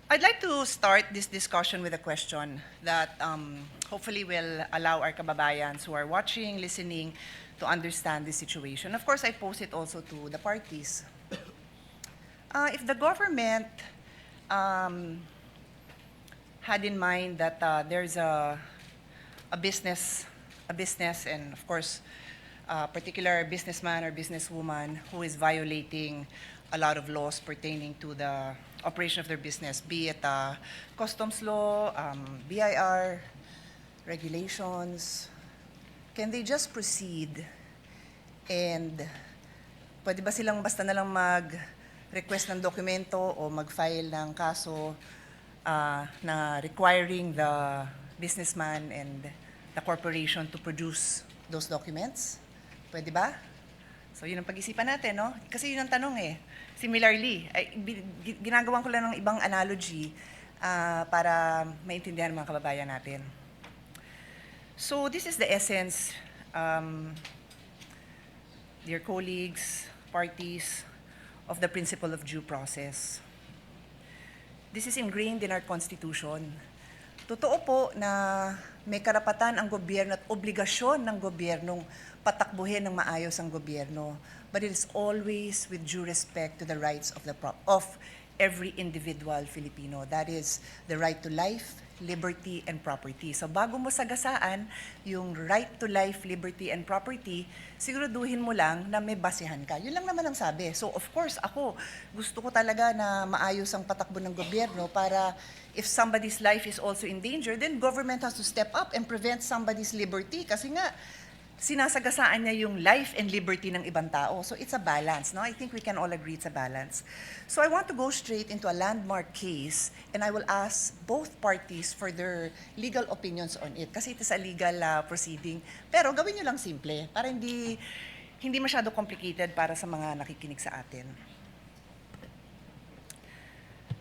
I'd like to start this discussion with a question that hopefully will allow our kababayans who are watching, listening, to understand the situation. Of course, I pose it also to the parties. If the government had in mind that there's a business, and of course, a particular businessman or businesswoman who is violating a lot of laws pertaining to the operation of their business, be it customs law, BIR, regulations, can they just proceed and pwede ba silang basta na lang mag-request ng dokumento o mag-file ng kaso na requiring the businessman and the corporation to produce those documents? Pwede ba? So yun ang pag-isipan natin, no? Kasi yun ang tanong eh. Similarly, ginagawan ko lang ng ibang analogy para maintindihan mga kababayan natin. So this is the essence, dear colleagues, parties, of the principle of due process. This is ingrained in our Constitution. Totoo po na may karapatan ang gobyerno at obligasyon ng gobyernong patakbuhin ng maayos ang gobyerno, but it is always with due respect to the rights of every individual Filipino. That is the right to life, liberty, and property. So bago mo sagasaan yung right to life, liberty, and property, siguraduhin mo lang na may basehan ka. Yun lang naman ang sabi. So of course, ako, gusto ko talaga na maayos ang patakbo ng gobyerno para if somebody's life is also in danger, then government has to step up and prevent somebody's liberty. Kasi nga, sinasagasaan niya yung life and liberty ng ibang tao. So it's a balance, no? I think we can all agree it's a balance. So I want to go straight into a landmark case and I will ask both parties for their legal opinions on it kasi it is a legal proceeding. Pero gawin niyo lang simple para hindi masyado complicated para sa mga nakikinig sa atin.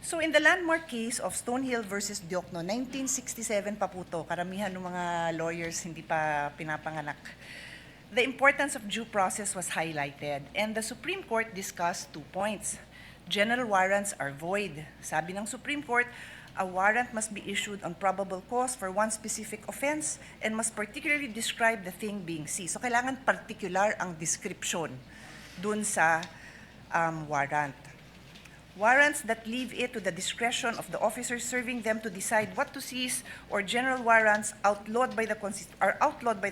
So in the landmark case of Stonehill versus Diokno, 1967 pa po to, karamihan ng mga lawyers hindi pa pinapanganak. The importance of due process was highlighted and the Supreme Court discussed 2 points. General warrants are void. Sabi ng Supreme Court, a warrant must be issued on probable cause for one specific offense and must particularly describe the thing being seized. So kailangan particular ang description dun sa warrant. Warrants that leave it to the discretion of the officers serving them to decide what to seize or general warrants are outlawed by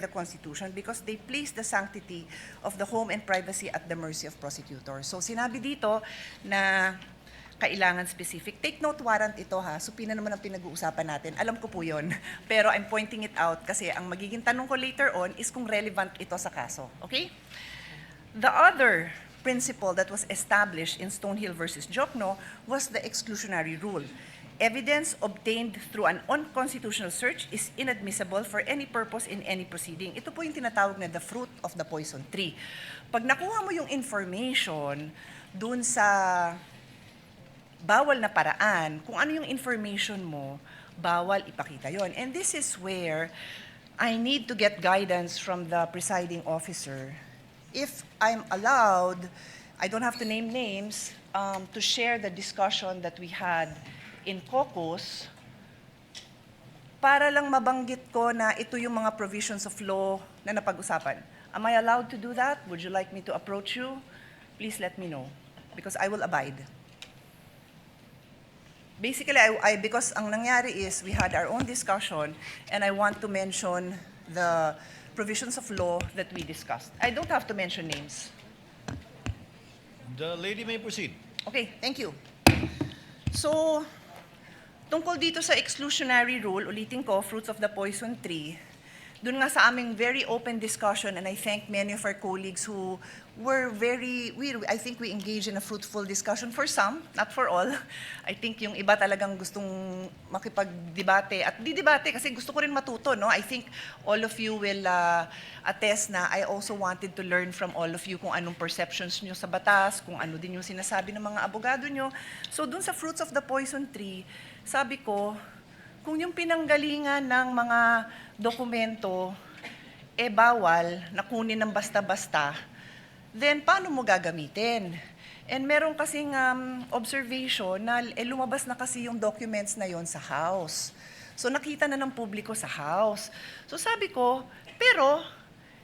the Constitution because they place the sanctity of the home and privacy at the mercy of prosecutors. So sinabi dito na kailangan specific. Take note warrant ito ha, supina naman ang pinag-uusapan natin. Alam ko po yun, pero I'm pointing it out kasi ang magiging tanong ko later on is kung relevant ito sa kaso. Okay? The other principle that was established in Stonehill versus Diokno was the exclusionary rule. Evidence obtained through an unconstitutional search is inadmissible for any purpose in any proceeding. Ito po yung tinatawag na the fruit of the poison tree. Pag nakuha mo yung information dun sa bawal na paraan, kung ano yung information mo, bawal ipakita yon. And this is where I need to get guidance from the presiding officer. If I'm allowed, I don't have to name names, to share the discussion that we had in caucus para lang mabanggit ko na ito yung mga provisions of law na napag-usapan. Am I allowed to do that? Would you like me to approach you? Please let me know because I will abide. Basically, because ang nangyari is we had our own discussion and I want to mention the provisions of law that we discussed. I don't have to mention names. The lady may proceed. Okay, thank you. So, tungkol dito sa exclusionary rule, ulitin ko, fruits of the poison tree, dun nga sa aming very open discussion, and I thank many of our colleagues who were I think we engaged in a fruitful discussion for some, not for all. I think yung iba talagang gustong makipag-debate at di-debate kasi gusto ko rin matuto, no? I think all of you will attest na I also wanted to learn from all of you kung anong perceptions nyo sa batas, kung ano din yung sinasabi ng mga abogado nyo. So dun sa fruits of the poison tree, sabi ko, kung yung pinanggalingan ng mga dokumento bawal na kunin ng basta-basta, then paano mo gagamitin? And meron kasing observation na lumabas na kasi yung documents na yon sa House. So nakita na ng publiko sa House. So sabi ko, pero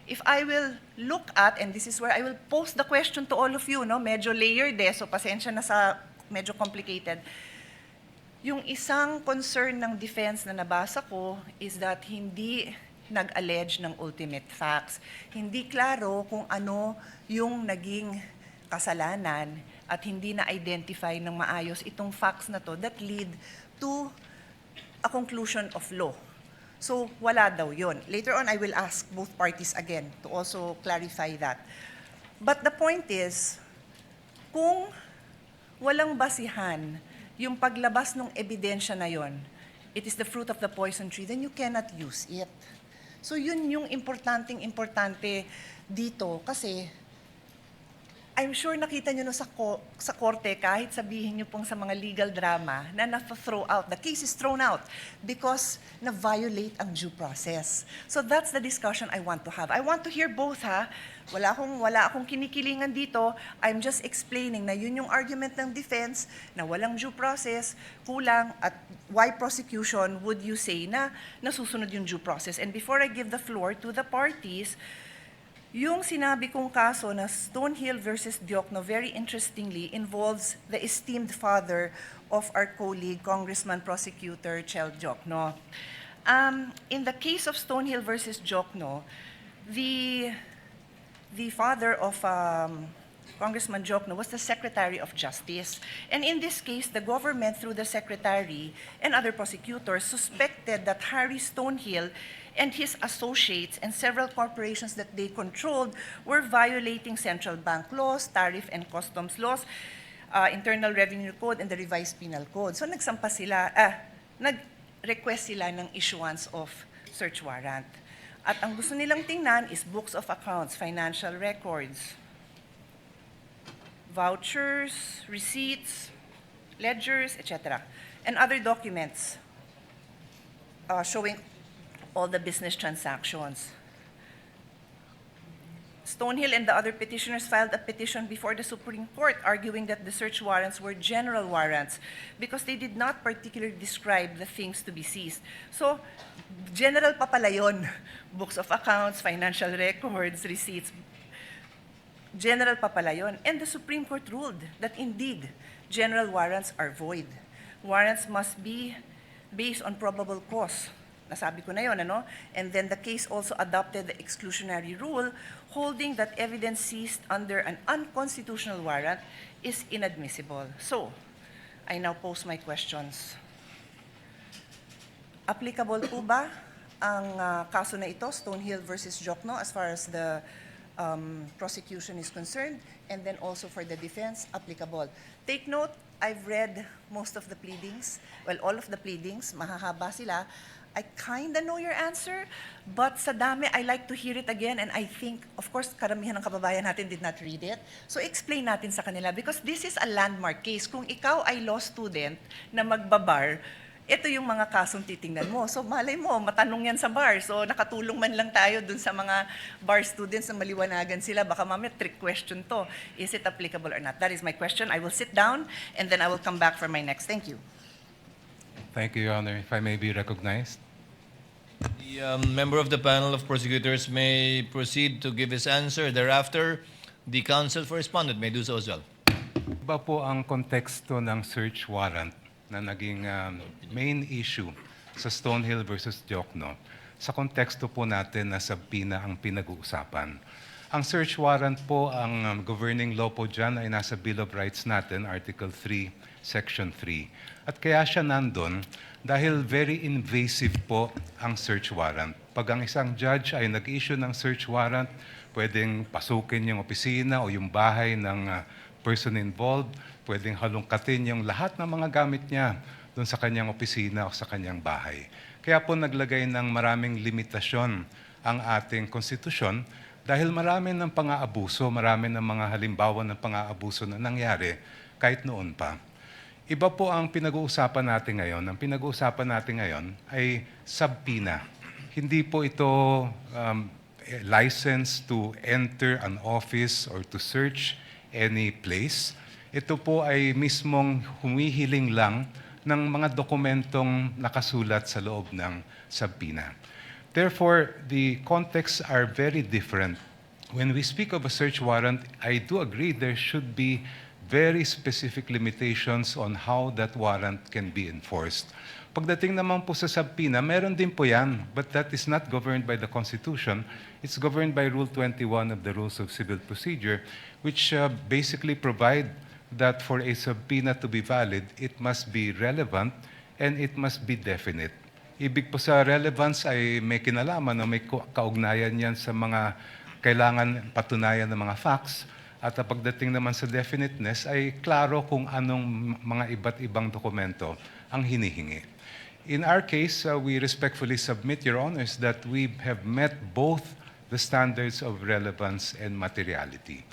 if I will look at, and this is where I will pose the question to all of you, no? Medyo layered so pasensya na sa medyo complicated. Yung isang concern ng defense na nabasa ko is that hindi nag-allege ng ultimate facts. Hindi klaro kung ano yung naging kasalanan at hindi na-identify ng maayos itong facts na to that lead to a conclusion of law. So, wala daw yun. Later on, I will ask both parties again to also clarify that. But the point is, kung walang basihan yung paglabas ng ebidensya na yon, it is the fruit of the poison tree, then you cannot use it. So yun yung importante dito kasi I'm sure nakita nyo no sa korte kahit sabihin nyo pong sa mga legal drama na na-throw out. The case is thrown out because na-violate ang due process. So that's the discussion I want to have. I want to hear both ha. Wala akong kinikilingan dito. I'm just explaining na yun yung argument ng defense na walang due process, kulang, at why prosecution would you say na nasusunod yung due process. And before I give the floor to the parties, yung sinabi kong kaso na Stonehill versus Diokno, very interestingly, involves the esteemed father of our colleague, Congressman Prosecutor Chel Diokno. In the case of Stonehill versus Diokno, the father of Congressman Diokno was the Secretary of Justice. And in this case, the government, through the Secretary and other prosecutors, suspected that Harry Stonehill and his associates and several corporations that they controlled were violating central bank laws, tariff and customs laws, Internal Revenue Code, and the Revised Penal Code. So nag-request sila ng issuance of search warrant. At ang gusto nilang tingnan is books of accounts, financial records, vouchers, receipts, ledgers, etc., and other documents showing all the business transactions. Stonehill and the other petitioners filed a petition before the Supreme Court arguing that the search warrants were general warrants because they did not particularly describe the things to be seized. So, general pa pala yun. Books of accounts, financial records, receipts. General pa pala yun. And the Supreme Court ruled that indeed, general warrants are void. Warrants must be based on probable cause. Nasabi ko na yun, ano? And then the case also adopted the exclusionary rule, holding that evidence seized under an unconstitutional warrant is inadmissible. So, I now pose my questions. Applicable po ba ang kaso na ito, Stonehill versus Diokno, as far as the prosecution is concerned, and then also for the defense, applicable? Take note, I've read most of the pleadings, well, all of the pleadings, mahahaba sila. I kinda know your answer, but sa dami, I like to hear it again, and I think, of course, karamihan ng kababayan natin did not read it. So explain natin sa kanila, because this is a landmark case. Kung ikaw ay law student na magbabar, ito yung mga kasong titingnan mo. So malay mo, matanong yan sa bar. So nakatulong man lang tayo dun sa mga bar students na maliwanagan sila. Baka mamaya trick question to. Is it applicable or not? That is my question. I will sit down, and then I will come back for my next. Thank you. Thank you, Your Honor. If I may be recognized. The member of the panel of prosecutors may proceed to give his answer. Thereafter, the counsel for respondent may do so as well. Iba po ang konteksto ng search warrant na naging main issue sa Stonehill versus Diokno. Sa konteksto po natin na sabina ang pinag-uusapan. Ang search warrant po, ang governing law po dyan ay nasa Bill of Rights natin, Article 3, Section 3. At kaya siya nandun dahil very invasive po ang search warrant. Pag ang isang judge ay nag-issue ng search warrant, pwedeng pasukin yung opisina o yung bahay ng person involved, pwedeng halungkatin yung lahat ng mga gamit niya doon sa kanyang opisina o sa kanyang bahay. Kaya po naglagay ng maraming limitasyon ang ating konstitusyon dahil marami ng pang-aabuso, marami ng mga halimbawa ng pang-aabuso na nangyari kahit noon pa. Iba po ang pinag-uusapan natin ngayon. Ang pinag-uusapan natin ngayon ay subpoena. Hindi po ito license to enter an office or to search any place. Ito po ay mismong humihiling lang ng mga dokumentong nakasulat sa loob ng subpoena. Therefore, the contexts are very different. When we speak of a search warrant, I do agree there should be very specific limitations on how that warrant can be enforced. Pagdating naman po sa subpoena, meron din po yan, but that is not governed by the Constitution. It's governed by Rule 21 of the Rules of Civil Procedure, which basically provide that for a subpoena to be valid, it must be relevant and it must be definite. Ibig po sa relevance ay may kinalaman o may kaugnayan yan sa mga kailangan patunayan ng mga facts. At pagdating naman sa definiteness ay klaro kung anong mga iba't ibang dokumento ang hinihingi. In our case, we respectfully submit, Your Honors, that we have met both the standards of relevance and materiality.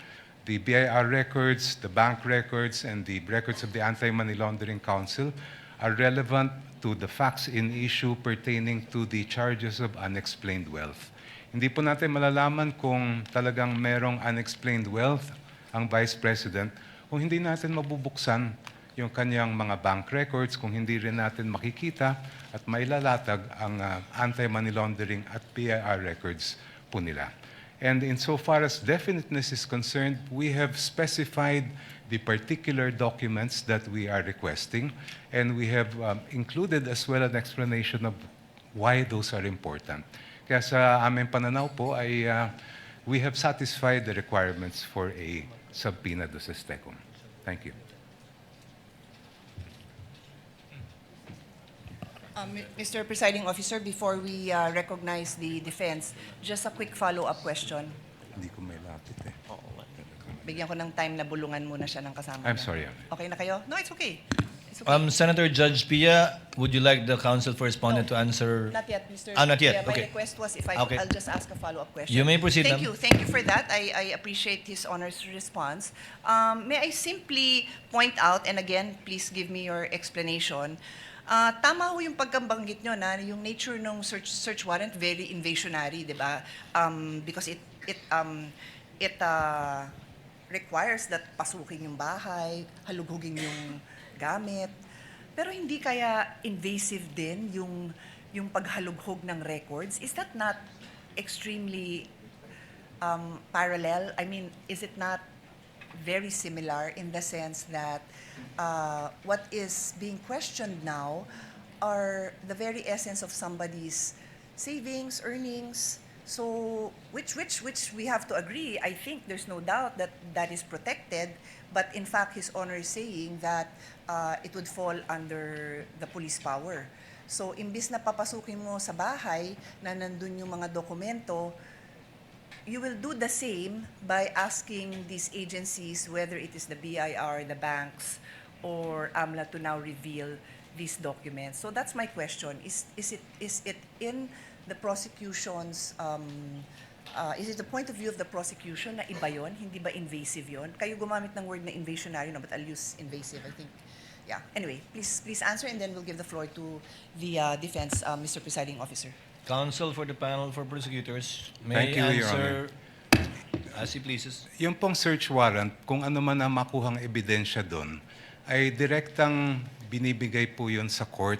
The BIR records, the bank records, and the records of the Anti-Money Laundering Council are relevant to the facts in issue pertaining to the charges of unexplained wealth. Hindi po natin malalaman kung talagang merong unexplained wealth ang Vice President kung hindi natin mabubuksan yung kanyang mga bank records, kung hindi rin natin makikita at mailalatag ang anti-money laundering at BIR records po nila. And insofar as definiteness is concerned, we have specified the particular documents that we are requesting, and we have included as well an explanation of why those are important. Kaya sa aming pananaw po ay we have satisfied the requirements for a subpoena duces tecum. Thank you. Mr. Presiding Officer, before we recognize the defense, just a quick follow-up question. Hindi ko may lapit eh. Bigyan ko ng time na bulungan muna siya ng kasama I'm niya. sorry, Your Honor. Okay na kayo? No, it's okay. It's okay. Senator Judge Pia, would you like the counsel for respondent to answer? Not yet, Mr. Not yet. Yeah, my Okay. request was if Okay. I'll just ask a follow-up question. You may proceed, Thank ma'am. you. Thank you for that. I appreciate his Honor's response. May I simply point out, and again, please give me your explanation. Tama ho yung pagkabanggit nyo na yung nature ng search warrant very invasionary, di ba? Because it requires that pasukin yung bahay, halugugin yung gamit. Pero hindi kaya invasive din yung paghalughog ng records? Is that not extremely parallel? I mean, is it not very similar in the sense that what is being questioned now are the very essence of somebody's savings, earnings? So, which we have to agree, I think there's no doubt that that is protected, but in fact, His Honor is saying that it would fall under the police power. So, imbis na papasukin mo sa bahay na nandun yung mga dokumento, you will do the same by asking these agencies, whether it is the BIR, the banks, or AMLA, to now reveal these documents. So that's my question. Is it in the prosecution's, is it the point of view of the prosecution na iba yun? Hindi ba invasive yun? Kayo gumamit ng word na invasionary, no, but I'll use invasive, I think. Yeah. Anyway, please answer, and then we'll give the floor to the defense, Mr. Presiding Officer. Counsel for the panel for prosecutors may Thank you, Your answer as he pleases. Yung pong search warrant, kung ano man ang makuhang ebidensya doon, ay direktang binibigay po yun sa court,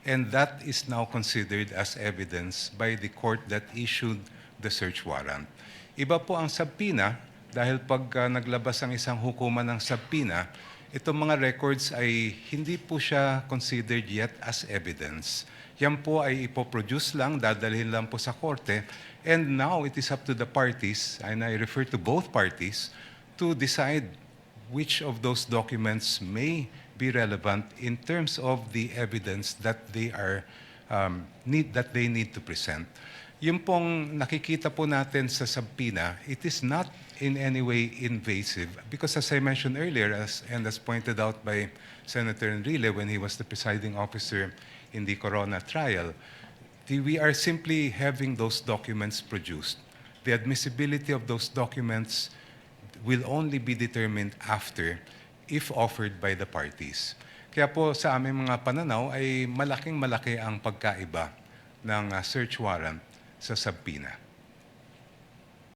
and that is now considered as evidence by the court that issued the search warrant. Iba po ang subpoena, dahil pag naglabas ang isang hukuman ng subpoena, itong mga records ay hindi po siya considered yet as evidence. Yan po ay ipoproduce lang, dadalhin lang po sa korte, and now it is up to the parties, and I refer to both parties, to decide which of those documents may be relevant in terms of the evidence that they are that they need to present. Yung pong nakikita po natin sa subpoena, it is not in any way invasive because, as I mentioned earlier, and as pointed out by Senator Enrile when he was the presiding officer in the Corona trial, we are simply having those documents produced. The admissibility of those documents will only be determined after, if offered by the parties. Kaya po sa aming mga pananaw ay malaking-malaki ang pagkaiba ng search warrant sa subpoena.